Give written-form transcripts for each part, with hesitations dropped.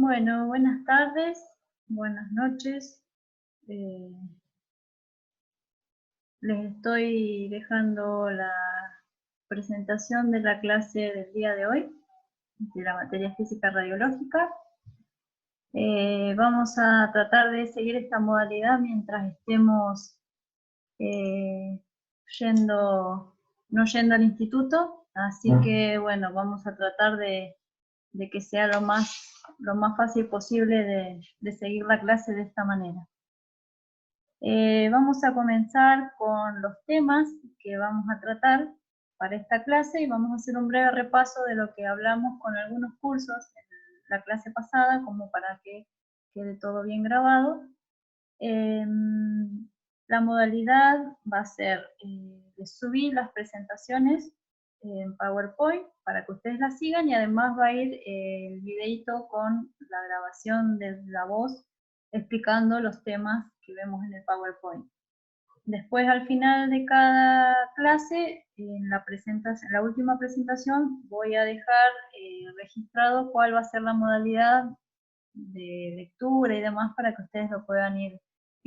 Bueno, buenas tardes, buenas noches. Les estoy dejando la presentación de la clase del día de hoy, de la materia física radiológica. Vamos a tratar de seguir esta modalidad mientras estemos no yendo al instituto, así que bueno, vamos a tratar de que sea lo más fácil posible de seguir la clase de esta manera. Vamos a comenzar con los temas que vamos a tratar para esta clase y vamos a hacer un breve repaso de lo que hablamos con algunos cursos en la clase pasada, como para que quede todo bien grabado. La modalidad va a ser de subir las presentaciones en PowerPoint para que ustedes las sigan, y además va a ir el videito con la grabación de la voz explicando los temas que vemos en el PowerPoint. Después, al final de cada clase, en la última presentación, voy a dejar registrado cuál va a ser la modalidad de lectura y demás para que ustedes lo puedan ir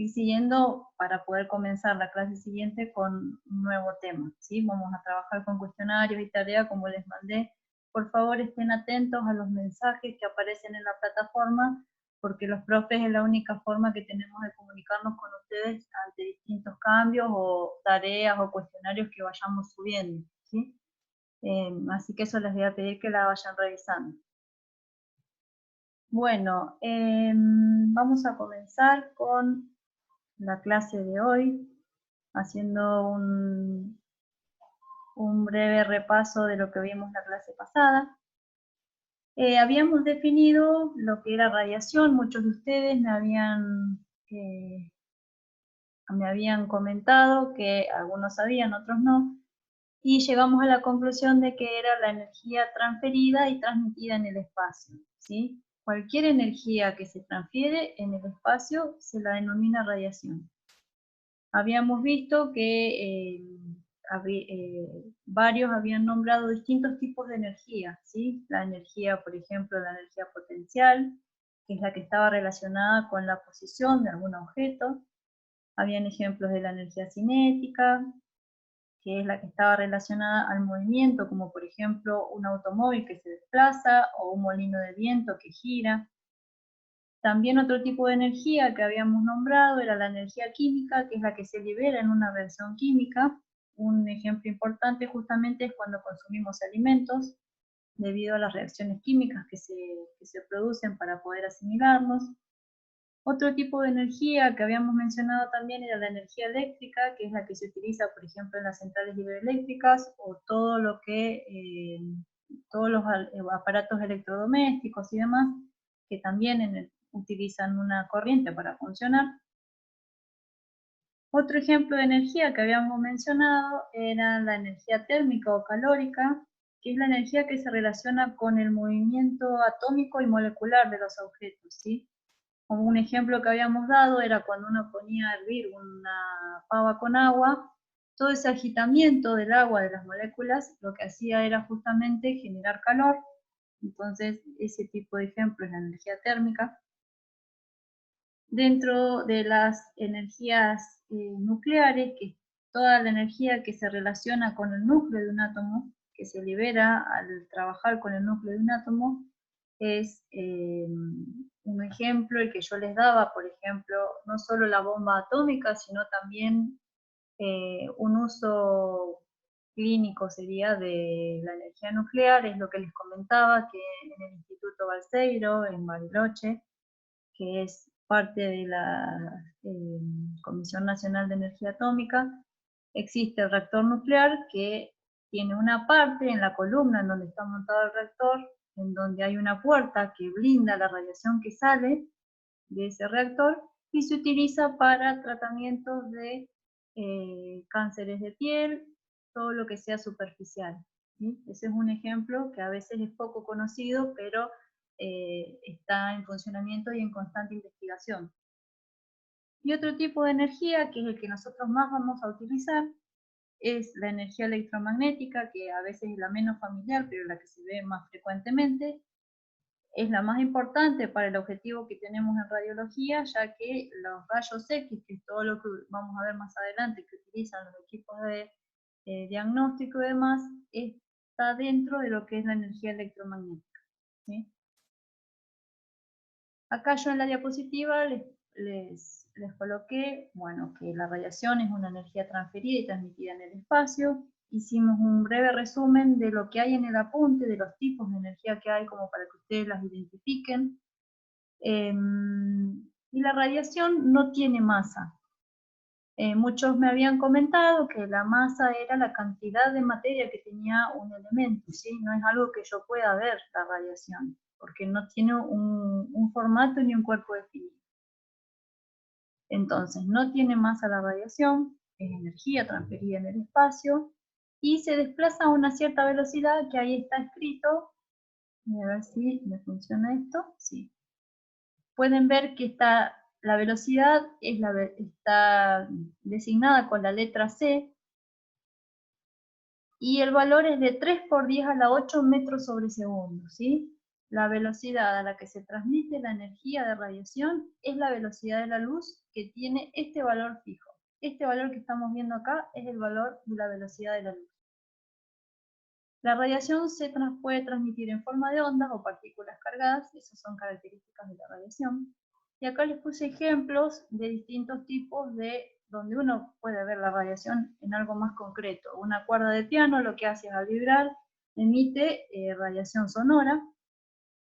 siguiendo para poder comenzar la clase siguiente con un nuevo tema, ¿sí? Vamos a trabajar con cuestionarios y tareas como les mandé. Por favor, estén atentos a los mensajes que aparecen en la plataforma, porque los profes es la única forma que tenemos de comunicarnos con ustedes ante distintos cambios o tareas o cuestionarios que vayamos subiendo, ¿sí? Así que eso les voy a pedir que la vayan revisando. Bueno, vamos a comenzar con la clase de hoy, haciendo un breve repaso de lo que vimos la clase pasada. Habíamos definido lo que era radiación. Muchos de ustedes me habían comentado que algunos sabían, otros no, y llegamos a la conclusión de que era la energía transferida y transmitida en el espacio, ¿sí? Cualquier energía que se transfiere en el espacio se la denomina radiación. Habíamos visto que varios habían nombrado distintos tipos de energía, ¿sí? La energía, por ejemplo, la energía potencial, que es la que estaba relacionada con la posición de algún objeto. Habían ejemplos de la energía cinética, que es la que estaba relacionada al movimiento, como por ejemplo un automóvil que se desplaza o un molino de viento que gira. También otro tipo de energía que habíamos nombrado era la energía química, que es la que se libera en una reacción química. Un ejemplo importante justamente es cuando consumimos alimentos, debido a las reacciones químicas que se producen para poder asimilarlos. Otro tipo de energía que habíamos mencionado también era la energía eléctrica, que es la que se utiliza, por ejemplo, en las centrales hidroeléctricas o todos los aparatos electrodomésticos y demás, que también utilizan una corriente para funcionar. Otro ejemplo de energía que habíamos mencionado era la energía térmica o calórica, que es la energía que se relaciona con el movimiento atómico y molecular de los objetos, ¿sí? Como un ejemplo que habíamos dado era cuando uno ponía a hervir una pava con agua, todo ese agitamiento del agua, de las moléculas, lo que hacía era justamente generar calor. Entonces, ese tipo de ejemplo es la energía térmica. Dentro de las energías nucleares, que es toda la energía que se relaciona con el núcleo de un átomo, que se libera al trabajar con el núcleo de un átomo, es un ejemplo el que yo les daba, por ejemplo, no solo la bomba atómica, sino también un uso clínico sería de la energía nuclear, es lo que les comentaba, que en el Instituto Balseiro, en Bariloche, que es parte de la Comisión Nacional de Energía Atómica, existe el reactor nuclear que tiene una parte en la columna en donde está montado el reactor, en donde hay una puerta que blinda la radiación que sale de ese reactor y se utiliza para tratamientos de cánceres de piel, todo lo que sea superficial, ¿sí? Ese es un ejemplo que a veces es poco conocido, pero está en funcionamiento y en constante investigación. Y otro tipo de energía, que es el que nosotros más vamos a utilizar, es la energía electromagnética, que a veces es la menos familiar, pero la que se ve más frecuentemente, es la más importante para el objetivo que tenemos en radiología, ya que los rayos X, que es todo lo que vamos a ver más adelante, que utilizan los equipos de diagnóstico y demás, está dentro de lo que es la energía electromagnética, ¿sí? Acá yo en la diapositiva les coloqué, bueno, que la radiación es una energía transferida y transmitida en el espacio. Hicimos un breve resumen de lo que hay en el apunte, de los tipos de energía que hay, como para que ustedes las identifiquen. Y la radiación no tiene masa. Muchos me habían comentado que la masa era la cantidad de materia que tenía un elemento, ¿sí? No es algo que yo pueda ver, la radiación, porque no tiene un formato ni un cuerpo definido. Entonces, no tiene masa la radiación, es energía transferida en el espacio, y se desplaza a una cierta velocidad que ahí está escrito. Voy a ver si me funciona esto. Sí. Pueden ver que la velocidad está designada con la letra C, y el valor es de 3 por 10 a la 8 metros sobre segundo, ¿sí? La velocidad a la que se transmite la energía de radiación es la velocidad de la luz, que tiene este valor fijo. Este valor que estamos viendo acá es el valor de la velocidad de la luz. La radiación se puede transmitir en forma de ondas o partículas cargadas, esas son características de la radiación. Y acá les puse ejemplos de distintos tipos donde uno puede ver la radiación en algo más concreto. Una cuerda de piano lo que hace es al vibrar, emite radiación sonora.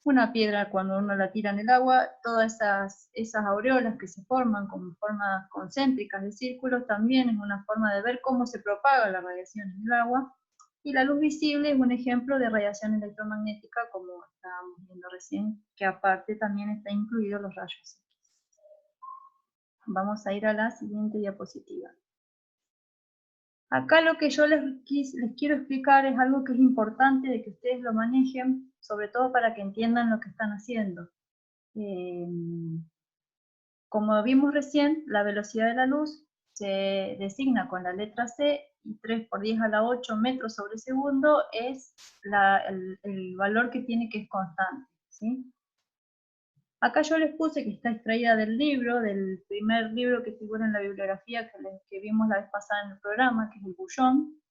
Una piedra, cuando uno la tira en el agua, todas esas aureolas que se forman como formas concéntricas de círculos, también es una forma de ver cómo se propaga la radiación en el agua. Y la luz visible es un ejemplo de radiación electromagnética, como estábamos viendo recién, que aparte también está incluido los rayos X. Vamos a ir a la siguiente diapositiva. Acá lo que yo les quiero explicar es algo que es importante de que ustedes lo manejen, sobre todo para que entiendan lo que están haciendo. Como vimos recién, la velocidad de la luz se designa con la letra C, y 3 por 10 a la 8 metros sobre segundo es el valor que tiene, que es constante, ¿sí? Acá yo les puse que está extraída del libro, del primer libro que figura en la bibliografía que vimos la vez pasada en el programa, que es el Bullón.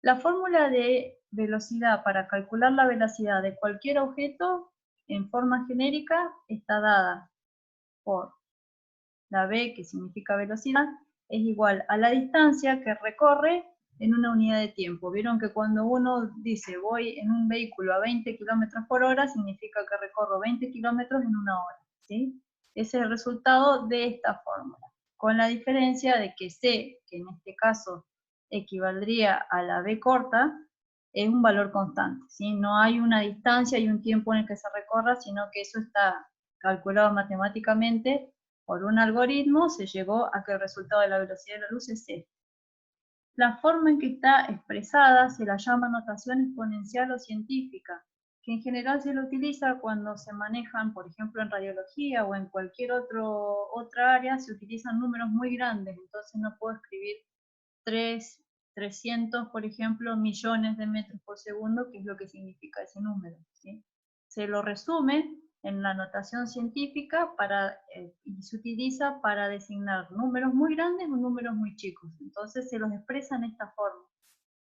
La fórmula de velocidad para calcular la velocidad de cualquier objeto en forma genérica está dada por la v, que significa velocidad, es igual a la distancia que recorre en una unidad de tiempo. Vieron que cuando uno dice voy en un vehículo a 20 kilómetros por hora, significa que recorro 20 kilómetros en una hora, ¿sí? Ese es el resultado de esta fórmula, con la diferencia de que c, que en este caso equivaldría a la v corta, es un valor constante, ¿sí? No hay una distancia y un tiempo en el que se recorra, sino que eso está calculado matemáticamente por un algoritmo. Se llegó a que el resultado de la velocidad de la luz es c. La forma en que está expresada se la llama notación exponencial o científica, que en general se lo utiliza cuando se manejan, por ejemplo, en radiología o en cualquier otra área, se utilizan números muy grandes, entonces no puedo escribir 300, por ejemplo, millones de metros por segundo, que es lo que significa ese número, ¿sí? Se lo resume en la notación científica y se utiliza para designar números muy grandes o números muy chicos. Entonces se los expresa en esta forma.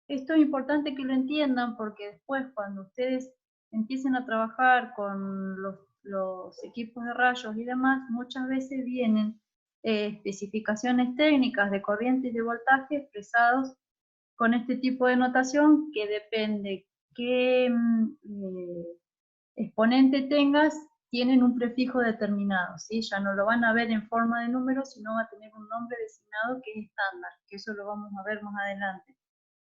Esto es importante que lo entiendan, porque después cuando ustedes empiecen a trabajar con los equipos de rayos y demás, muchas veces vienen especificaciones técnicas de corriente y de voltaje expresados con este tipo de notación, que depende qué exponente tengas, tienen un prefijo determinado, ¿sí? Ya no lo van a ver en forma de número, sino va a tener un nombre designado que es estándar, que eso lo vamos a ver más adelante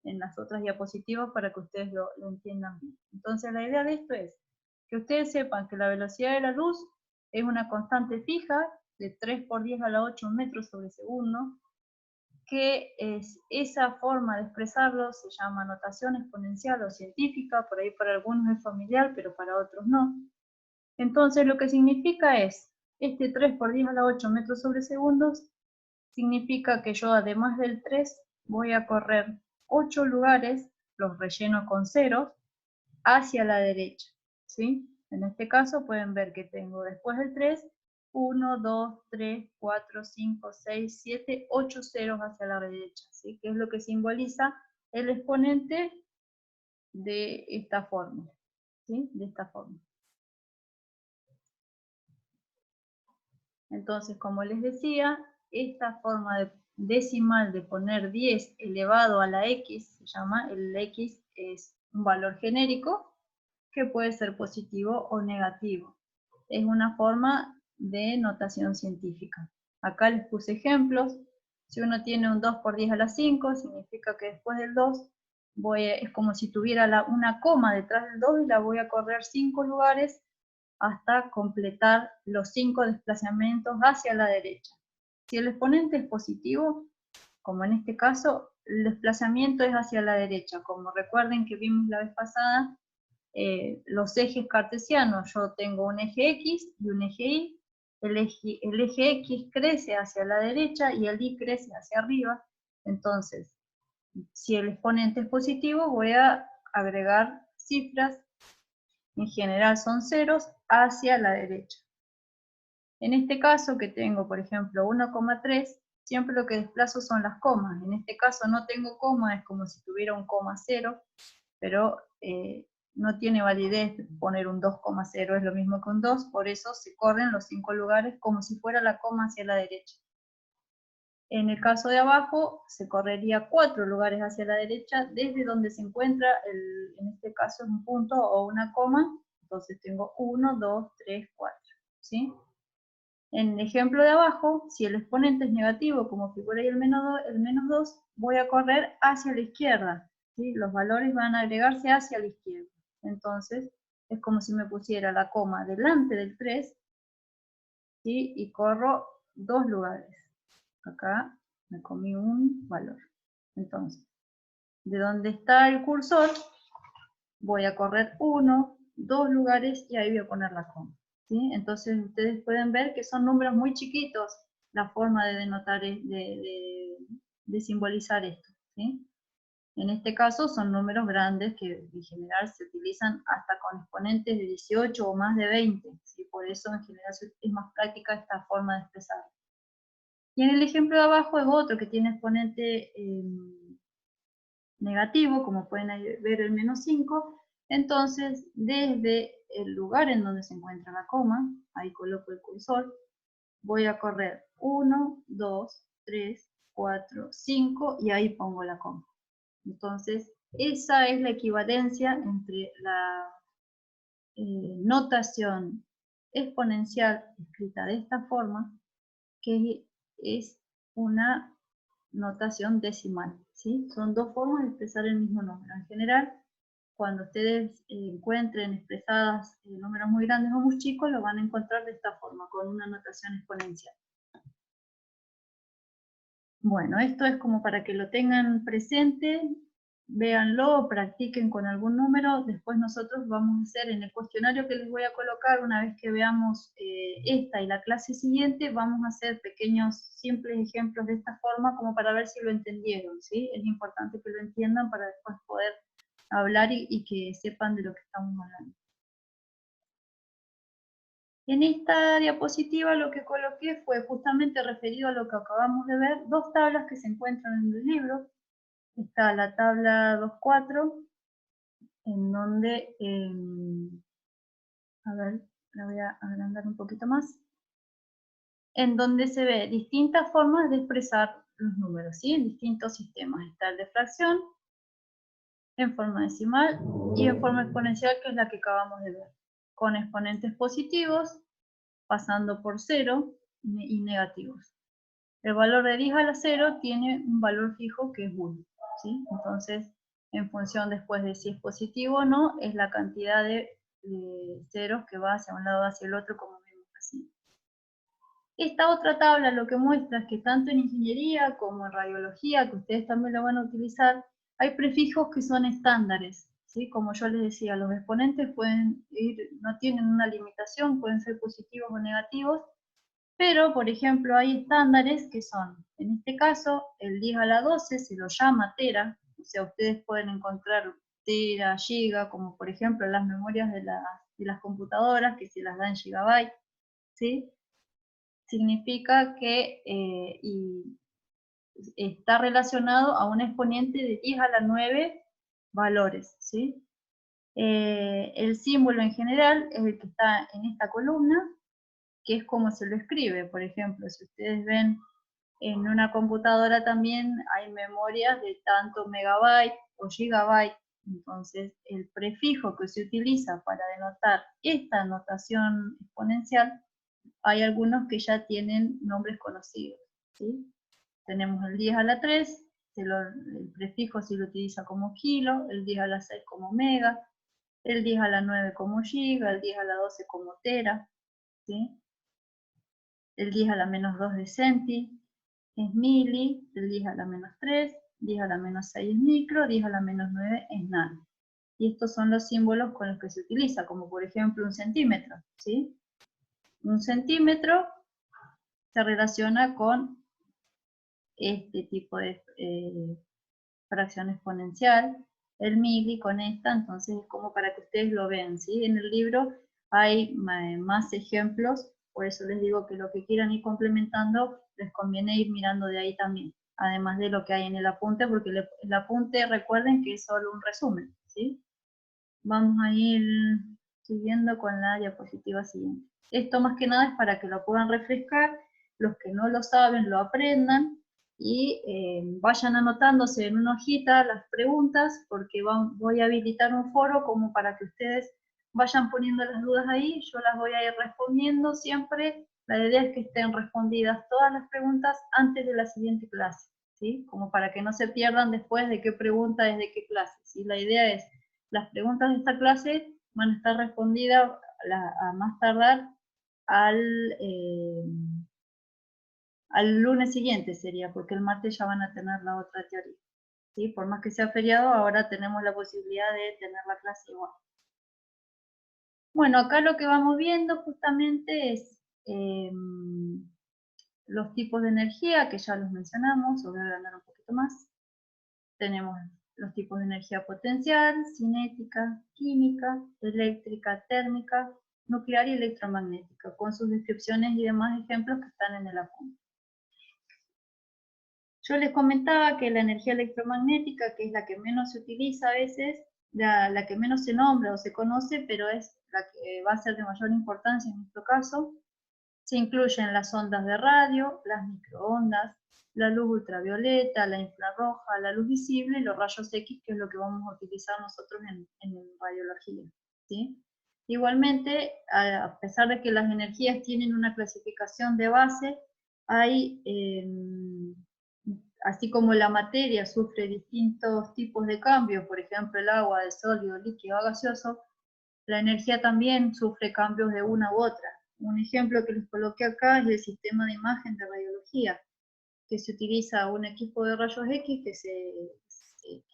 en las otras diapositivas para que ustedes lo entiendan bien. Entonces la idea de esto es que ustedes sepan que la velocidad de la luz es una constante fija de 3 por 10 a la 8 metros sobre segundo, que esa forma de expresarlo se llama notación exponencial o científica, por ahí para algunos es familiar, pero para otros no. Entonces lo que significa es, este 3 por 10 a la 8 metros sobre segundos, significa que yo además del 3 voy a correr 8 lugares, los relleno con ceros, hacia la derecha, ¿sí? En este caso pueden ver que tengo después del 3, 1, 2, 3, 4, 5, 6, 7, 8 ceros hacia la derecha, ¿sí? Que es lo que simboliza el exponente de esta forma, ¿sí? De esta forma. Entonces, como les decía, esta forma decimal de poner 10 elevado a la x, se llama, el x es un valor genérico que puede ser positivo o negativo. Es una forma de notación científica. Acá les puse ejemplos. Si uno tiene un 2 por 10 a la 5, significa que después del 2 es como si tuviera una coma detrás del 2 y la voy a correr 5 lugares hasta completar los 5 desplazamientos hacia la derecha. Si el exponente es positivo, como en este caso, el desplazamiento es hacia la derecha. Como recuerden que vimos la vez pasada, los ejes cartesianos, yo tengo un eje X y un eje Y. El eje X crece hacia la derecha y el Y crece hacia arriba. Entonces, si el exponente es positivo, voy a agregar cifras, en general son ceros, hacia la derecha. En este caso que tengo, por ejemplo, 1,3, siempre lo que desplazo son las comas. En este caso no tengo coma, es como si tuviera un coma 0, pero no tiene validez poner un 2,0, es lo mismo que un 2, por eso se corren los 5 lugares como si fuera la coma hacia la derecha. En el caso de abajo, se correría 4 lugares hacia la derecha, desde donde se encuentra, en este caso es un punto o una coma, entonces tengo 1, 2, 3, 4, ¿sí? En el ejemplo de abajo, si el exponente es negativo, como figura ahí el menos 2, voy a correr hacia la izquierda, ¿sí? Los valores van a agregarse hacia la izquierda. Entonces, es como si me pusiera la coma delante del 3, ¿sí? Y corro 2 lugares. Acá me comí un valor. Entonces, de donde está el cursor, voy a correr 1, 2 lugares y ahí voy a poner la coma. ¿Sí? Entonces ustedes pueden ver que son números muy chiquitos la forma de denotar, de simbolizar esto. ¿Sí? En este caso son números grandes que en general se utilizan hasta con exponentes de 18 o más de 20. ¿Sí? Por eso en general es más práctica esta forma de expresar. Y en el ejemplo de abajo es otro que tiene exponente negativo, como pueden ver el menos 5. Entonces, desde el lugar en donde se encuentra la coma, ahí coloco el cursor, voy a correr 1, 2, 3, 4, 5 y ahí pongo la coma. Entonces, esa es la equivalencia entre la notación exponencial escrita de esta forma, que es una notación decimal, ¿sí? Son dos formas de expresar el mismo número. En general, cuando ustedes encuentren expresadas números muy grandes o muy chicos, lo van a encontrar de esta forma, con una notación exponencial. Bueno, esto es como para que lo tengan presente, véanlo, practiquen con algún número. Después nosotros vamos a hacer en el cuestionario que les voy a colocar, una vez que veamos esta y la clase siguiente, vamos a hacer pequeños, simples ejemplos de esta forma, como para ver si lo entendieron, ¿sí? Es importante que lo entiendan para después poder hablar y que sepan de lo que estamos hablando. En esta diapositiva lo que coloqué fue justamente referido a lo que acabamos de ver, dos tablas que se encuentran en el libro. Está la tabla 2.4, en donde, a ver, la voy a agrandar un poquito más, en donde se ve distintas formas de expresar los números, ¿sí? En distintos sistemas. Está el de fracción, en forma decimal y en forma exponencial, que es la que acabamos de ver, con exponentes positivos, pasando por 0 y negativos. El valor de 10 a la 0 tiene un valor fijo que es 1, ¿sí? Entonces, en función después de si es positivo o no, es la cantidad de ceros que va hacia un lado o hacia el otro, como vemos así. Esta otra tabla lo que muestra es que tanto en ingeniería como en radiología, que ustedes también lo van a utilizar, hay prefijos que son estándares, ¿sí? Como yo les decía, los exponentes pueden ir, no tienen una limitación, pueden ser positivos o negativos, pero, por ejemplo, hay estándares que son, en este caso, el 10 a la 12 se lo llama tera, o sea, ustedes pueden encontrar tera, giga, como por ejemplo las memorias de las de las computadoras, que se las da en gigabytes, ¿sí? Significa que y está relacionado a un exponente de 10 a la 9 valores, ¿sí? El símbolo en general es el que está en esta columna, que es como se lo escribe. Por ejemplo, si ustedes ven en una computadora también hay memorias de tanto megabyte o gigabyte. Entonces, el prefijo que se utiliza para denotar esta notación exponencial, hay algunos que ya tienen nombres conocidos, ¿sí? Tenemos el 10 a la 3, el prefijo se lo utiliza como kilo, el 10 a la 6 como mega, el 10 a la 9 como giga, el 10 a la 12 como tera, ¿sí? El 10 a la menos 2 de centi es mili, el 10 a la menos 3, 10 a la menos 6 es micro, 10 a la menos 9 es nano. Y estos son los símbolos con los que se utiliza, como por ejemplo un centímetro, ¿sí? Un centímetro se relaciona con este tipo de fracción exponencial, el mili con esta, entonces es como para que ustedes lo vean, ¿sí? En el libro hay más ejemplos, por eso les digo que lo que quieran ir complementando, les conviene ir mirando de ahí también, además de lo que hay en el apunte, porque el apunte, recuerden que es solo un resumen, ¿sí? Vamos a ir siguiendo con la diapositiva siguiente. Esto más que nada es para que lo puedan refrescar, los que no lo saben lo aprendan, y vayan anotándose en una hojita las preguntas, porque voy a habilitar un foro como para que ustedes vayan poniendo las dudas ahí, yo las voy a ir respondiendo siempre. La idea es que estén respondidas todas las preguntas antes de la siguiente clase, ¿sí? Como para que no se pierdan después de qué pregunta es de qué clase, ¿sí? La idea es, las preguntas de esta clase van a estar respondidas a más tardar al... al lunes siguiente sería, porque el martes ya van a tener la otra teoría, ¿sí? Por más que sea feriado, ahora tenemos la posibilidad de tener la clase igual. Bueno, acá lo que vamos viendo justamente es los tipos de energía, que ya los mencionamos, voy a agrandar un poquito más. Tenemos los tipos de energía potencial, cinética, química, eléctrica, térmica, nuclear y electromagnética, con sus descripciones y demás ejemplos que están en el apunte. Yo les comentaba que la energía electromagnética, que es la que menos se utiliza a veces, la que menos se nombra o se conoce, pero es la que va a ser de mayor importancia en nuestro caso, se incluyen las ondas de radio, las microondas, la luz ultravioleta, la infrarroja, la luz visible y los rayos X, que es lo que vamos a utilizar nosotros en radiología, ¿sí? Igualmente, a pesar de que las energías tienen una clasificación de base, hay así como la materia sufre distintos tipos de cambios, por ejemplo el agua de sólido, líquido, gaseoso, la energía también sufre cambios de una u otra. Un ejemplo que les coloqué acá es el sistema de imagen de radiología, que se utiliza un equipo de rayos X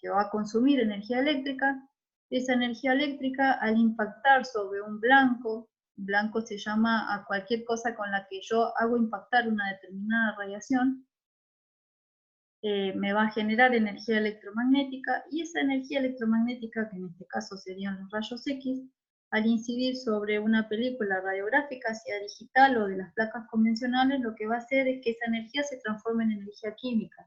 que va a consumir energía eléctrica. Esa energía eléctrica, al impactar sobre un blanco se llama a cualquier cosa con la que yo hago impactar una determinada radiación, me va a generar energía electromagnética, y esa energía electromagnética, que en este caso serían los rayos X, al incidir sobre una película radiográfica, sea digital o de las placas convencionales, lo que va a hacer es que esa energía se transforme en energía química,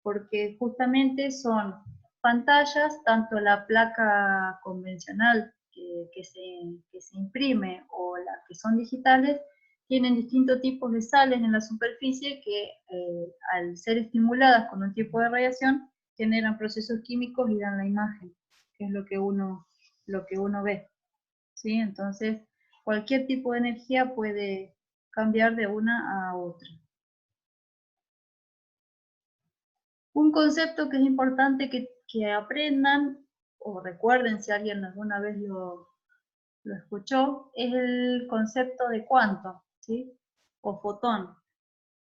porque justamente son pantallas, tanto la placa convencional que se imprime o las que son digitales, tienen distintos tipos de sales en la superficie que al ser estimuladas con un tipo de radiación generan procesos químicos y dan la imagen, que es lo que uno ve, ¿sí? Entonces, cualquier tipo de energía puede cambiar de una a otra. Un concepto que es importante que aprendan o recuerden si alguien alguna vez lo escuchó, es el concepto de cuanto, ¿sí? O fotón.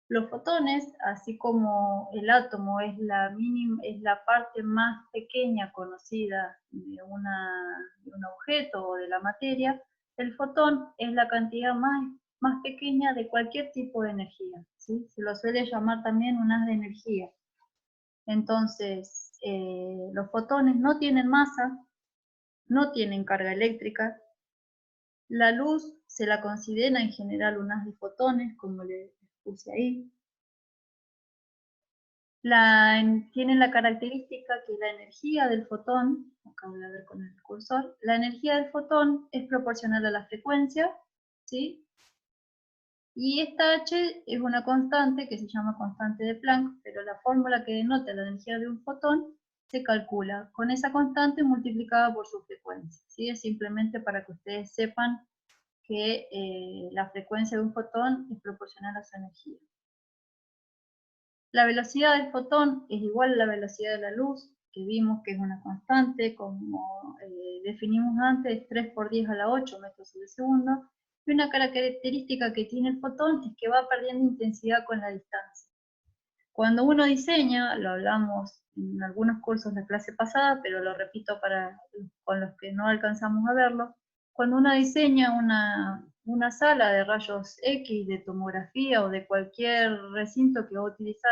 Los fotones, así como el átomo es es la parte más pequeña conocida de un objeto o de la materia, el fotón es la cantidad más pequeña de cualquier tipo de energía, ¿sí? Se lo suele llamar también un haz de energía. Entonces, los fotones no tienen masa, no tienen carga eléctrica, La luz se la considera en general un haz de fotones, como les puse ahí. Tiene la característica que la energía del fotón, acá voy a ver con el cursor, la energía del fotón es proporcional a la frecuencia, ¿sí? Y esta h es una constante que se llama constante de Planck, pero la fórmula que denota la energía de un fotón se calcula con esa constante multiplicada por su frecuencia, ¿sí? Es simplemente para que ustedes sepan que la frecuencia de un fotón es proporcional a su energía. La velocidad del fotón es igual a la velocidad de la luz, que vimos que es una constante, como definimos antes, 3 por 10 a la 8 metros sobre segundo. Y una característica que tiene el fotón es que va perdiendo intensidad con la distancia. Cuando uno diseña, lo hablamos en algunos cursos de la clase pasada, pero lo repito con los que no alcanzamos a verlo, cuando uno diseña una sala de rayos X, de tomografía o de cualquier recinto que va a utilizar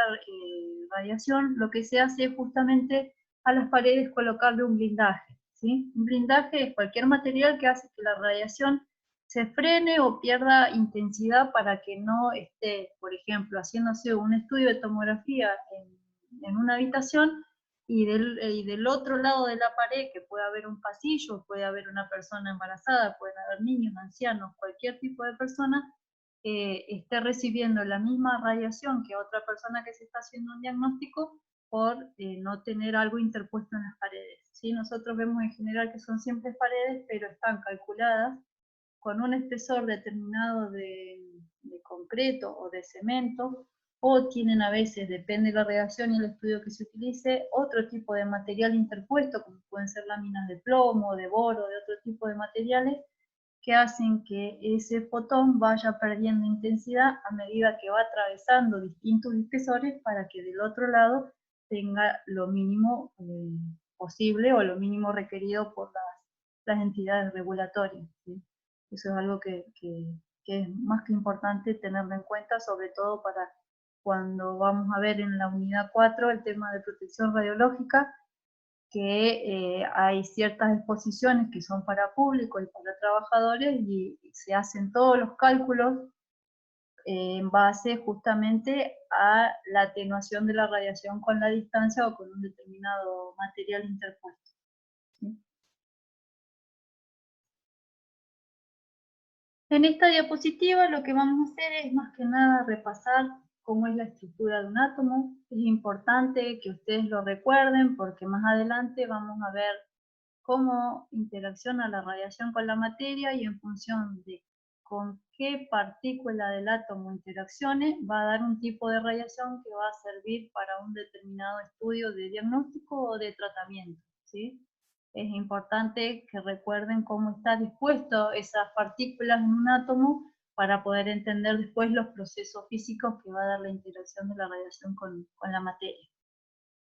radiación, lo que se hace es justamente a las paredes colocarle un blindaje, ¿sí? Un blindaje es cualquier material que hace que la radiación se frene o pierda intensidad para que no esté, por ejemplo, haciéndose un estudio de tomografía en una habitación y del otro lado de la pared, que puede haber un pasillo, puede haber una persona embarazada, pueden haber niños, ancianos, cualquier tipo de persona, esté recibiendo la misma radiación que otra persona que se está haciendo un diagnóstico por no tener algo interpuesto en las paredes, ¿sí? Nosotros vemos en general que son simples paredes, pero están calculadas con un espesor determinado de concreto o de cemento, o tienen a veces, depende de la radiación y el estudio que se utilice, otro tipo de material interpuesto, como pueden ser láminas de plomo, de boro, de otro tipo de materiales, que hacen que ese fotón vaya perdiendo intensidad a medida que va atravesando distintos espesores para que del otro lado tenga lo mínimo posible o lo mínimo requerido por las entidades regulatorias, ¿sí? Eso es algo que es más que importante tenerlo en cuenta, sobre todo para cuando vamos a ver en la unidad 4 el tema de protección radiológica, que hay ciertas exposiciones que son para público y para trabajadores y se hacen todos los cálculos en base justamente a la atenuación de la radiación con la distancia o con un determinado material interpuesto, ¿sí? En esta diapositiva lo que vamos a hacer es más que nada repasar cómo es la estructura de un átomo. Es importante que ustedes lo recuerden porque más adelante vamos a ver cómo interacciona la radiación con la materia y en función de con qué partícula del átomo interaccione, va a dar un tipo de radiación que va a servir para un determinado estudio de diagnóstico o de tratamiento, ¿sí? Es importante que recuerden cómo están dispuestas esas partículas en un átomo para poder entender después los procesos físicos que va a dar la interacción de la radiación con la materia.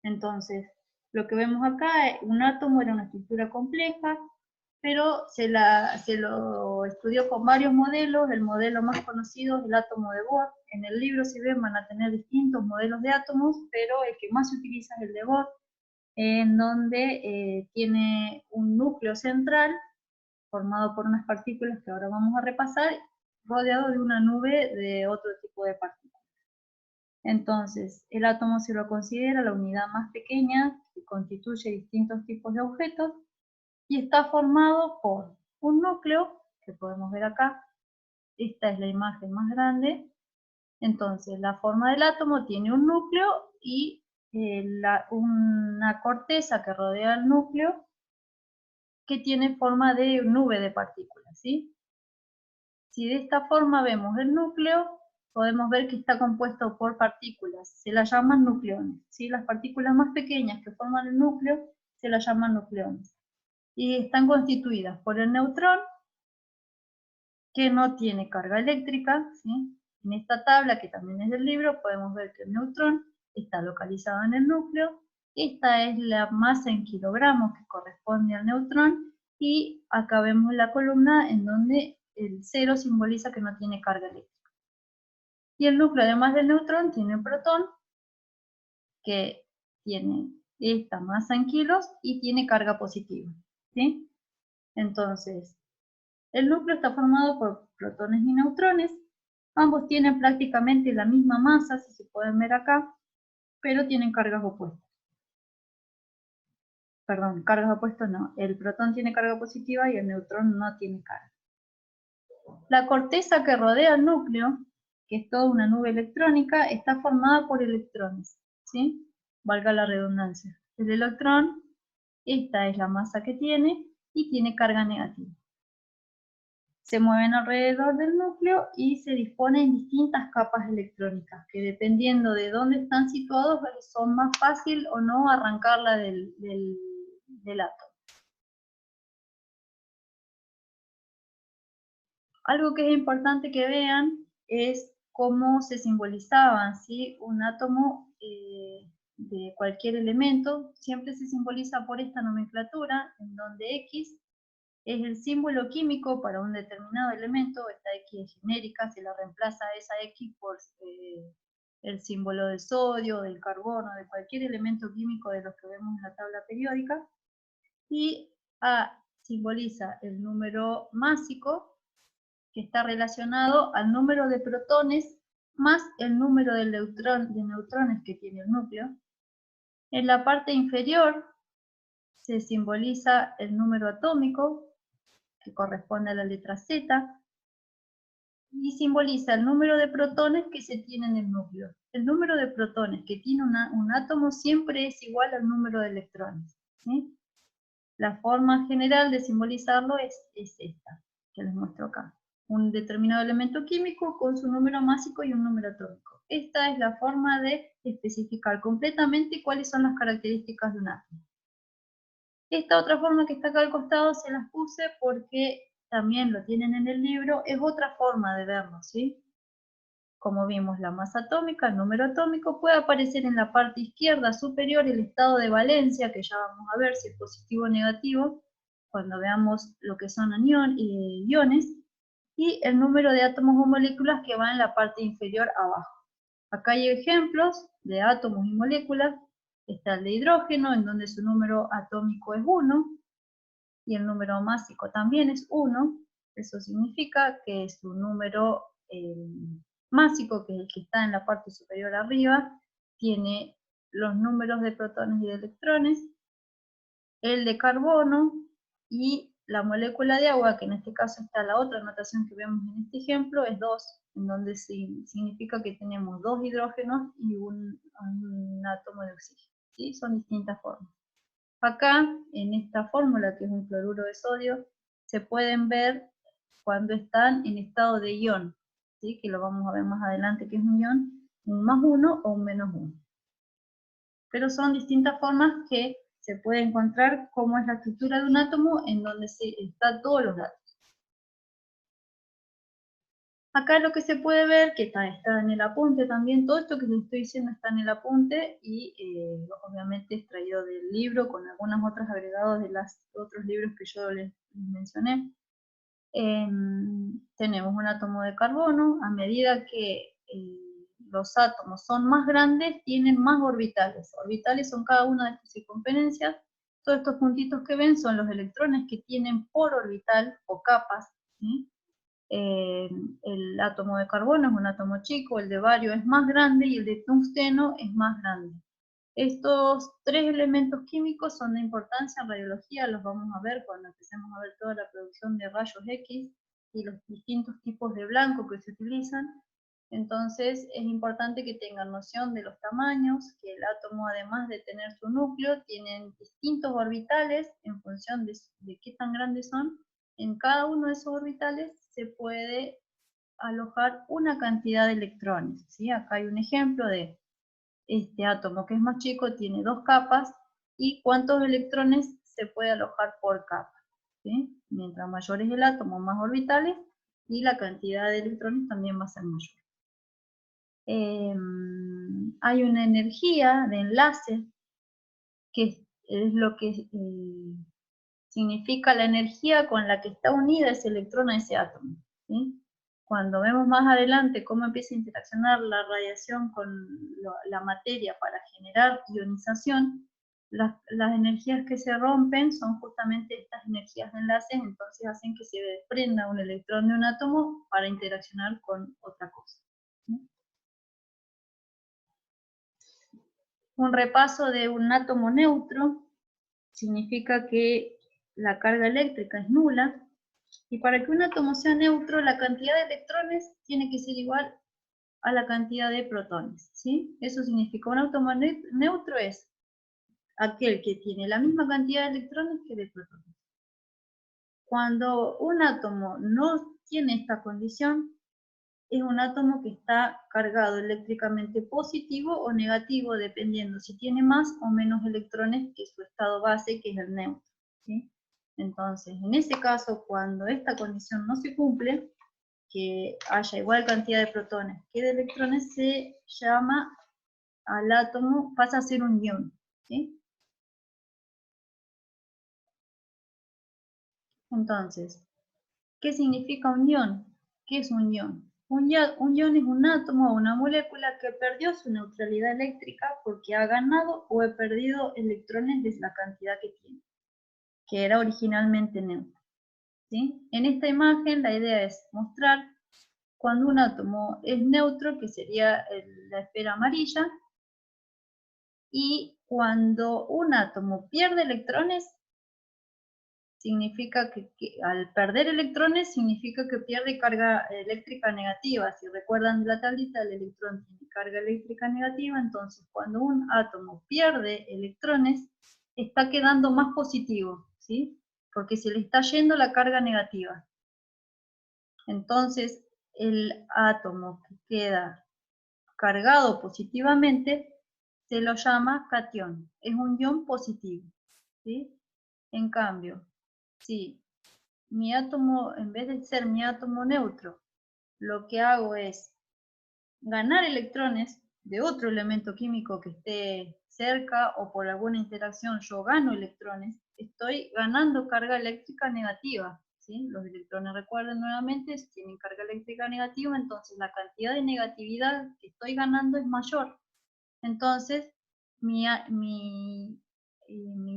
Entonces, lo que vemos acá, un átomo era una estructura compleja, pero se lo estudió con varios modelos. El modelo más conocido es el átomo de Bohr. En el libro, si ven, van a tener distintos modelos de átomos, pero el que más se utiliza es el de Bohr, en donde tiene un núcleo central formado por unas partículas que ahora vamos a repasar, rodeado de una nube de otro tipo de partículas. Entonces, el átomo se lo considera la unidad más pequeña que constituye distintos tipos de objetos y está formado por un núcleo, que podemos ver acá. Esta es la imagen más grande. Entonces, la forma del átomo tiene un núcleo y una corteza que rodea el núcleo que tiene forma de nube de partículas, ¿sí? Si de esta forma vemos el núcleo, podemos ver que está compuesto por partículas, se las llaman nucleones, ¿sí? Las partículas más pequeñas que forman el núcleo se las llaman nucleones. Y están constituidas por el neutrón, que no tiene carga eléctrica, ¿sí? En esta tabla, que también es del libro, podemos ver que el neutrón está localizado en el núcleo. Esta es la masa en kilogramos que corresponde al neutrón, y acá vemos la columna en donde el 0 simboliza que no tiene carga eléctrica. Y el núcleo, además del neutrón, tiene un protón, que tiene esta masa en kilos y tiene carga positiva, ¿sí? Entonces, El núcleo está formado por protones y neutrones. Ambos tienen prácticamente la misma masa, si se pueden ver acá, pero tienen cargas opuestas. Perdón, cargas opuestas no. El protón tiene carga positiva y el neutrón no tiene carga. La corteza que rodea el núcleo, que es toda una nube electrónica, está formada por electrones, ¿sí? Valga la redundancia. El electrón, esta es la masa que tiene y tiene carga negativa. Se mueven alrededor del núcleo y se disponen en distintas capas electrónicas, que dependiendo de dónde están situados, son más fácil o no arrancarla del átomo. Algo que es importante que vean es cómo se simbolizaban, ¿sí? Un átomo de cualquier elemento siempre se simboliza por esta nomenclatura, en donde X es el símbolo químico para un determinado elemento. Esta X es genérica, se la reemplaza a esa X por el símbolo del sodio, del carbono, de cualquier elemento químico de los que vemos en la tabla periódica, y A simboliza el número másico, que está relacionado al número de protones más el número de neutrones que tiene el núcleo. En la parte inferior se simboliza el número atómico, que corresponde a la letra Z, y simboliza el número de protones que se tiene en el núcleo. El número de protones que tiene un átomo siempre es igual al número de electrones, ¿sí? La forma general de simbolizarlo es esta, que les muestro acá. Un determinado elemento químico con su número másico y un número atómico. Esta es la forma de especificar completamente cuáles son las características de un átomo. Esta otra forma que está acá al costado se las puse porque también lo tienen en el libro, es otra forma de verlo, ¿sí? Como vimos, la masa atómica, el número atómico, puede aparecer en la parte izquierda superior el estado de valencia, que ya vamos a ver si es positivo o negativo, cuando veamos lo que son iones, y el número de átomos o moléculas que va en la parte inferior abajo. Acá hay ejemplos de átomos y moléculas. Está el de hidrógeno, en donde su número atómico es 1, y el número másico también es 1. Eso significa que su número másico, que es el que está en la parte superior arriba, tiene los números de protones y de electrones. El de carbono y la molécula de agua, que en este caso está la otra notación que vemos en este ejemplo, es 2, en donde significa que tenemos 2 hidrógenos y un átomo de oxígeno, ¿sí? Son distintas formas. Acá, en esta fórmula, que es un cloruro de sodio, se pueden ver cuando están en estado de ion, ¿sí? Que lo vamos a ver más adelante, que es un ion, un +1 o un -1. Pero son distintas formas que se puede encontrar cómo es la estructura de un átomo, en donde están todos los datos. Acá lo que se puede ver, que está en el apunte también, todo esto que les estoy diciendo está en el apunte, y obviamente extraído del libro, con algunos otros agregados de los otros libros que yo les mencioné. Tenemos un átomo de carbono. A medida que los átomos son más grandes, tienen más orbitales. Orbitales son cada una de estas circunferencias. Todos estos puntitos que ven son los electrones que tienen por orbital o capas, ¿sí? El átomo de carbono es un átomo chico, el de bario es más grande y el de tungsteno es más grande. Estos tres elementos químicos son de importancia en radiología, los vamos a ver cuando empecemos a ver toda la producción de rayos X y los distintos tipos de blanco que se utilizan. Entonces es importante que tengan noción de los tamaños, que el átomo, además de tener su núcleo, tienen distintos orbitales en función de qué tan grandes son. En cada uno de esos orbitales se puede alojar una cantidad de electrones, ¿sí? Acá hay un ejemplo de este átomo, que es más chico, tiene 2 capas, y cuántos electrones se puede alojar por capa, ¿sí? Mientras mayor es el átomo, más orbitales, y la cantidad de electrones también va a ser mayor. Hay una energía de enlace, que es lo que significa la energía con la que está unida ese electrón a ese átomo, ¿sí? Cuando vemos más adelante cómo empieza a interaccionar la radiación con la materia para generar ionización, las energías que se rompen son justamente estas energías de enlaces, entonces hacen que se desprenda un electrón de un átomo para interaccionar con otra cosa. Un repaso de un átomo neutro significa que la carga eléctrica es nula, y para que un átomo sea neutro, la cantidad de electrones tiene que ser igual a la cantidad de protones, ¿sí? Eso significa un átomo neutro es aquel que tiene la misma cantidad de electrones que de protones. Cuando un átomo no tiene esta condición, es un átomo que está cargado eléctricamente positivo o negativo, dependiendo si tiene más o menos electrones que su estado base, que es el neutro, ¿sí? Entonces, en ese caso, cuando esta condición no se cumple, que haya igual cantidad de protones que de electrones, se llama al átomo, pasa a ser un ion, ¿sí? Entonces, ¿qué significa un ion? ¿Qué es un ion? Un ion es un átomo o una molécula que perdió su neutralidad eléctrica porque ha ganado o ha perdido electrones de la cantidad que tiene, que era originalmente neutro, ¿sí? En esta imagen la idea es mostrar cuando un átomo es neutro, que sería la esfera amarilla, y cuando un átomo pierde electrones, significa que al perder electrones significa que pierde carga eléctrica negativa. Si recuerdan de la tablita, el electrón tiene carga eléctrica negativa, entonces cuando un átomo pierde electrones, está quedando más positivo, ¿sí? Porque se le está yendo la carga negativa. Entonces, el átomo que queda cargado positivamente se lo llama catión, es un ion positivo, ¿sí? En cambio, si mi átomo, en vez de ser mi átomo neutro, lo que hago es ganar electrones de otro elemento químico que esté cerca, o por alguna interacción yo gano electrones, estoy ganando carga eléctrica negativa, ¿sí? Los electrones, recuerden nuevamente, tienen carga eléctrica negativa, entonces la cantidad de negatividad que estoy ganando es mayor. Entonces, mi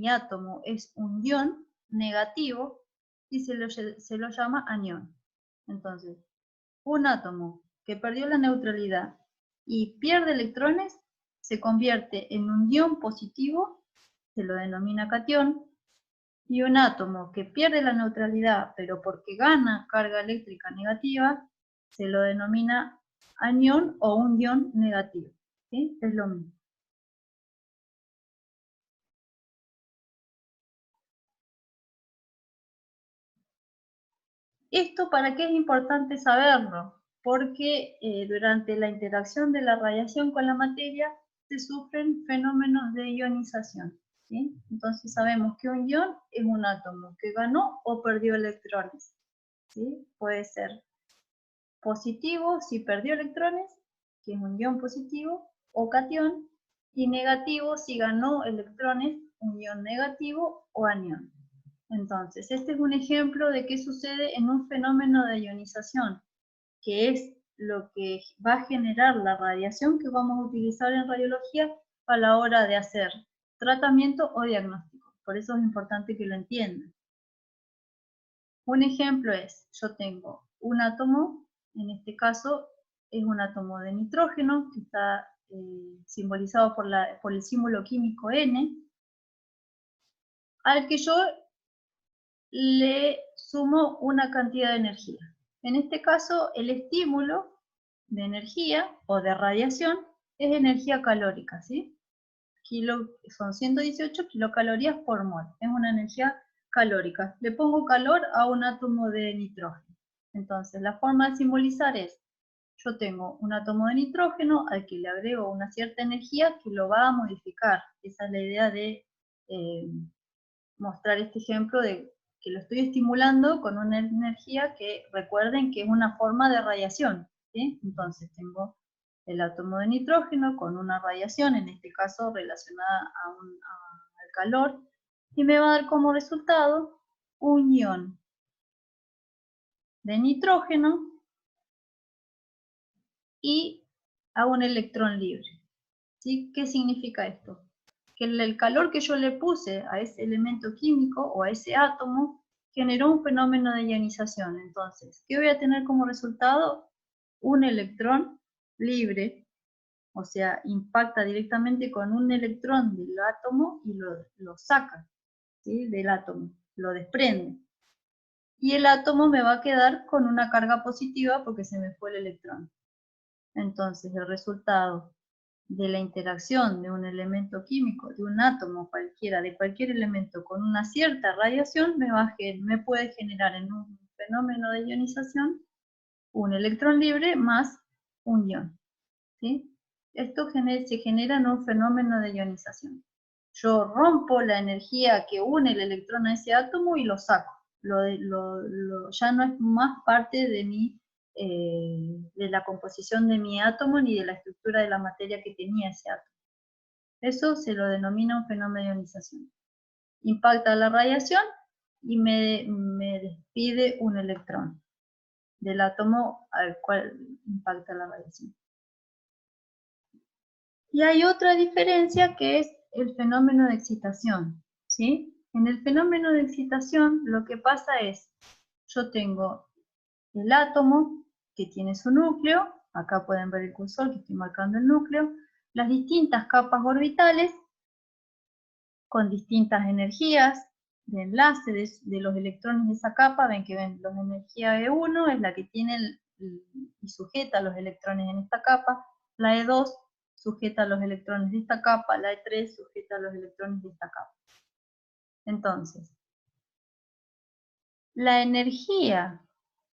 átomo es un ion negativo y se lo llama anión. Entonces, un átomo que perdió la neutralidad y pierde electrones se convierte en un ion positivo, se lo denomina catión, y un átomo que pierde la neutralidad pero porque gana carga eléctrica negativa, se lo denomina anión o un ion negativo, ¿sí? Es lo mismo. ¿Esto para qué es importante saberlo? Porque durante la interacción de la radiación con la materia se sufren fenómenos de ionización, ¿sí? Entonces sabemos que un ion es un átomo que ganó o perdió electrones, ¿sí? Puede ser positivo si perdió electrones, que es un ion positivo, o catión, y negativo si ganó electrones, un ion negativo o anión. Entonces, este es un ejemplo de qué sucede en un fenómeno de ionización, que es lo que va a generar la radiación que vamos a utilizar en radiología a la hora de hacer tratamiento o diagnóstico. Por eso es importante que lo entiendan. Un ejemplo es, yo tengo un átomo, en este caso es un átomo de nitrógeno, que está simbolizado por el símbolo químico N, al que yo le sumo una cantidad de energía. En este caso, el estímulo de energía o de radiación es energía calórica, ¿sí? Son 118 kilocalorías por mol, es una energía calórica. Le pongo calor a un átomo de nitrógeno. Entonces, la forma de simbolizar es, yo tengo un átomo de nitrógeno al que le agrego una cierta energía que lo va a modificar. Esa es la idea de mostrar este ejemplo de que lo estoy estimulando con una energía que recuerden que es una forma de radiación, ¿sí? Entonces tengo el átomo de nitrógeno con una radiación, en este caso relacionada al calor, y me va a dar como resultado un ion de nitrógeno y a un electrón libre, ¿sí? ¿Qué significa esto? que el calor que yo le puse a ese elemento químico o a ese átomo generó un fenómeno de ionización. Entonces, ¿qué voy a tener como resultado? Un electrón libre, o sea, impacta directamente con un electrón del átomo y lo saca, ¿sí?, del átomo, lo desprende. Y el átomo me va a quedar con una carga positiva porque se me fue el electrón. Entonces, el resultado de la interacción de un elemento químico, de un átomo cualquiera, de cualquier elemento con una cierta radiación, me puede generar en un fenómeno de ionización un electrón libre más un ion, ¿sí? Esto se genera en un fenómeno de ionización. Yo rompo la energía que une el electrón a ese átomo y lo saco. Ya no es más parte de la composición de mi átomo ni de la estructura de la materia que tenía ese átomo. Eso se lo denomina un fenómeno de ionización. Impacta la radiación y me despide un electrón del átomo al cual impacta la radiación. Y hay otra diferencia que es el fenómeno de excitación, ¿sí? En el fenómeno de excitación lo que pasa es, yo tengo el átomo que tiene su núcleo, acá pueden ver el cursor que estoy marcando el núcleo, las distintas capas orbitales con distintas energías de enlace de los electrones de esa capa. Ven que la energía E1 es la que tiene y sujeta los electrones en esta capa, la E2 sujeta los electrones de esta capa, la E3 sujeta los electrones de esta capa. Entonces, la energía,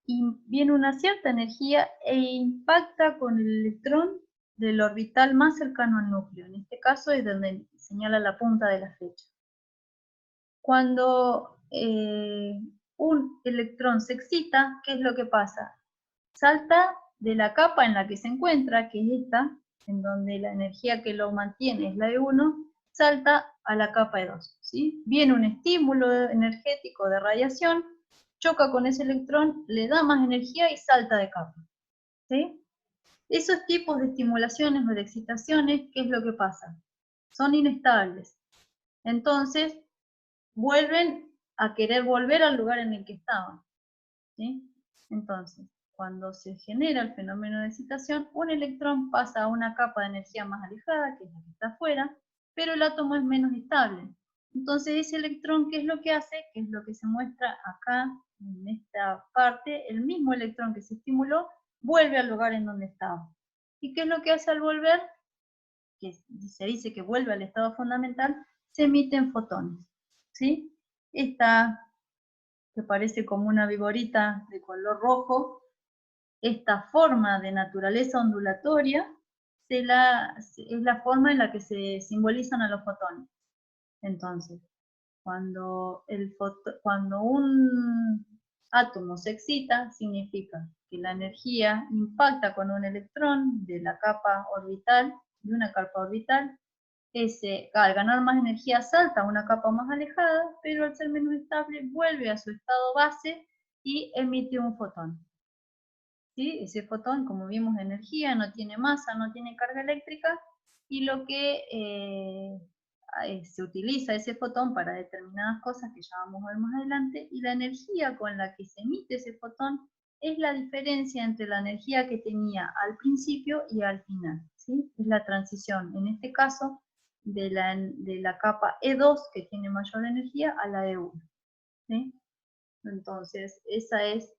viene una cierta energía e impacta con el electrón del orbital más cercano al núcleo. En este caso es donde señala la punta de la flecha. Cuando un electrón se excita, ¿qué es lo que pasa? Salta de la capa en la que se encuentra, que es esta, en donde la energía que lo mantiene es la E1, salta a la capa E2, ¿sí? Viene un estímulo energético de radiación, choca con ese electrón, le da más energía y salta de capa, ¿sí? Esos tipos de estimulaciones o de excitaciones, ¿qué es lo que pasa? Son inestables. Entonces, vuelven a querer volver al lugar en el que estaban, ¿sí? Entonces, cuando se genera el fenómeno de excitación, un electrón pasa a una capa de energía más alejada, que es la que está afuera, pero el átomo es menos estable. Entonces ese electrón, ¿qué es lo que hace? Que es lo que se muestra acá, en esta parte, el mismo electrón que se estimuló, vuelve al lugar en donde estaba. ¿Y qué es lo que hace al volver? Que se dice que vuelve al estado fundamental, se emiten fotones, ¿sí? Esta, que parece como una viborita de color rojo, esta forma de naturaleza ondulatoria es la forma en la que se simbolizan a los fotones. Entonces, cuando un átomo se excita, significa que la energía impacta con un electrón de la capa orbital, de una capa orbital. Al ganar más energía salta a una capa más alejada, pero al ser menos estable vuelve a su estado base y emite un fotón. ¿Sí? Ese fotón, como vimos, energía, no tiene masa, no tiene carga eléctrica, y lo que se utiliza ese fotón para determinadas cosas que ya vamos a ver más adelante, y la energía con la que se emite ese fotón es la diferencia entre la energía que tenía al principio y al final, ¿sí? Es la transición, en este caso, de la capa E2, que tiene mayor energía, a la E1, ¿sí? Entonces, esa es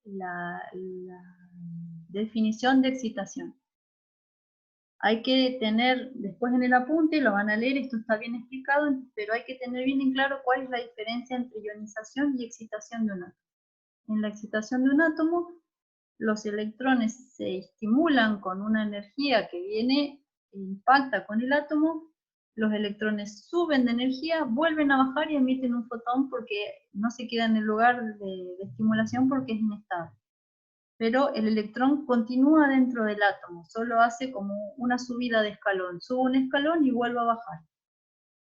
la definición de excitación. Hay que tener, después en el apunte, lo van a leer, esto está bien explicado, pero hay que tener bien en claro cuál es la diferencia entre ionización y excitación de un átomo. En la excitación de un átomo, los electrones se estimulan con una energía que viene e impacta con el átomo, los electrones suben de energía, vuelven a bajar y emiten un fotón porque no se queda en el lugar de estimulación porque es inestable. Pero el electrón continúa dentro del átomo, solo hace como una subida de escalón, sube un escalón y vuelve a bajar.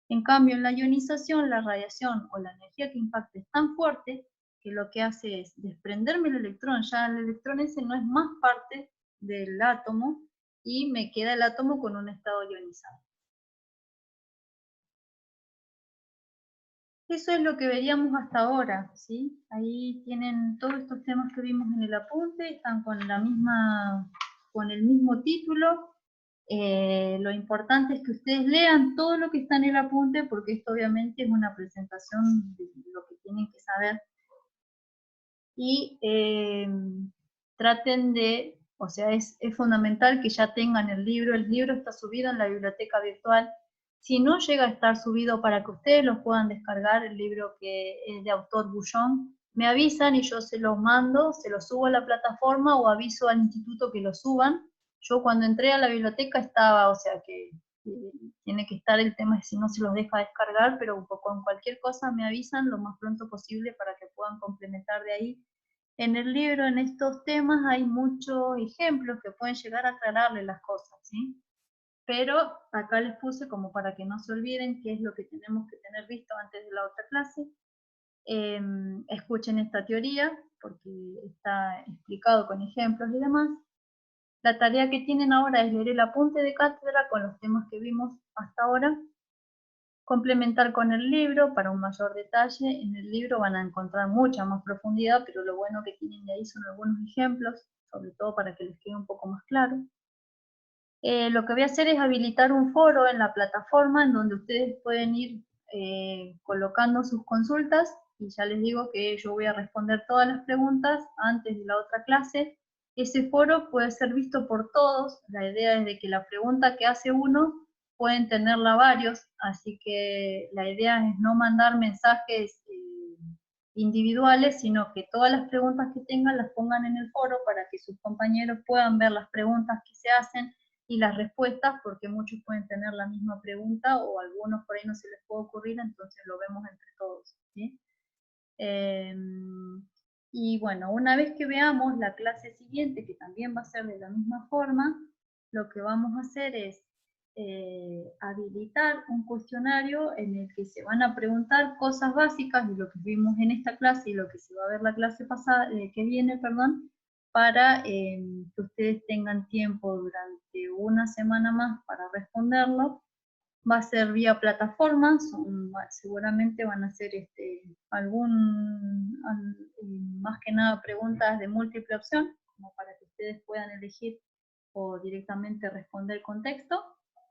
En cambio, en la ionización, la radiación o la energía que impacta es tan fuerte que lo que hace es desprenderme el electrón, ya el electrón ese no es más parte del átomo y me queda el átomo con un estado ionizado. Eso es lo que veríamos hasta ahora, ¿sí? Ahí tienen todos estos temas que vimos en el apunte, están con con el mismo título. Lo importante es que ustedes lean todo lo que está en el apunte, porque esto obviamente es una presentación de lo que tienen que saber. Y traten de, o sea, es fundamental que ya tengan el libro está subido en la biblioteca virtual. Si no llega a estar subido para que ustedes lo puedan descargar, el libro que es de autor Bullón, me avisan y yo se los mando, se los subo a la plataforma o aviso al instituto que lo suban. Yo cuando entré a la biblioteca estaba, o sea que tiene que estar el tema de si no se los deja descargar, pero con cualquier cosa me avisan lo más pronto posible para que puedan complementar de ahí. En el libro, en estos temas, hay muchos ejemplos que pueden llegar a aclararle las cosas, ¿sí? Pero acá les puse como para que no se olviden qué es lo que tenemos que tener visto antes de la otra clase. Escuchen esta teoría, porque está explicado con ejemplos y demás. La tarea que tienen ahora es leer el apunte de cátedra con los temas que vimos hasta ahora, complementar con el libro para un mayor detalle. En el libro van a encontrar mucha más profundidad, pero lo bueno que tienen de ahí son algunos ejemplos, sobre todo para que les quede un poco más claro. Lo que voy a hacer es habilitar un foro en la plataforma en donde ustedes pueden ir colocando sus consultas, y ya les digo que yo voy a responder todas las preguntas antes de la otra clase. Ese foro puede ser visto por todos. La idea es de que la pregunta que hace uno pueden tenerla varios, así que la idea es no mandar mensajes individuales, sino que todas las preguntas que tengan las pongan en el foro para que sus compañeros puedan ver las preguntas que se hacen y las respuestas, porque muchos pueden tener la misma pregunta o algunos por ahí no se les puede ocurrir, entonces lo vemos entre todos, ¿sí? Y bueno, una vez que veamos la clase siguiente, que también va a ser de la misma forma, lo que vamos a hacer es habilitar un cuestionario en el que se van a preguntar cosas básicas de lo que vimos en esta clase y lo que se va a ver la clase pasada, que viene, perdón, para que ustedes tengan tiempo durante una semana más para responderlo. Va a ser vía plataforma, seguramente van a ser más que nada preguntas de múltiple opción, como para que ustedes puedan elegir o directamente responder con texto,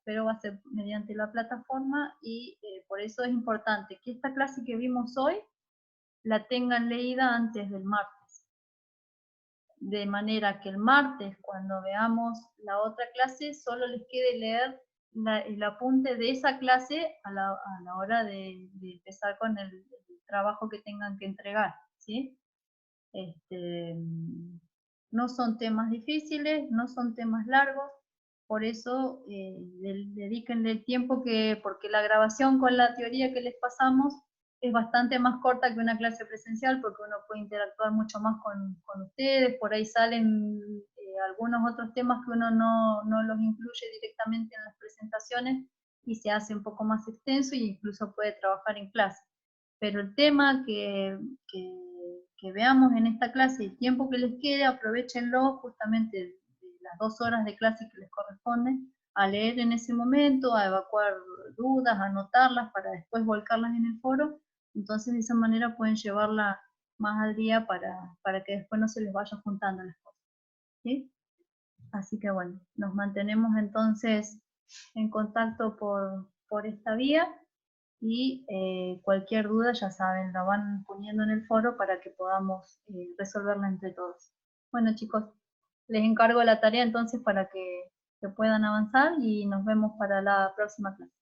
pero va a ser mediante la plataforma y por eso es importante que esta clase que vimos hoy la tengan leída antes del martes. De manera que el martes, cuando veamos la otra clase, solo les quede leer el apunte de esa clase a la hora de empezar con el trabajo que tengan que entregar, ¿sí? No son temas difíciles, no son temas largos, por eso dedíquenle el tiempo porque la grabación con la teoría que les pasamos es bastante más corta que una clase presencial, porque uno puede interactuar mucho más con ustedes, por ahí salen algunos otros temas que uno no los incluye directamente en las presentaciones y se hace un poco más extenso e incluso puede trabajar en clase. Pero el tema que veamos en esta clase, el tiempo que les quede, aprovechenlo justamente de las 2 horas de clase que les corresponden, a leer en ese momento, a evacuar dudas, a anotarlas para después volcarlas en el foro. Entonces de esa manera pueden llevarla más al día para que después no se les vaya juntando las cosas, ¿sí? Así que bueno, nos mantenemos entonces en contacto por esta vía. Y cualquier duda, ya saben, la van poniendo en el foro para que podamos resolverla entre todos. Bueno, chicos, les encargo la tarea entonces para que puedan avanzar y nos vemos para la próxima clase.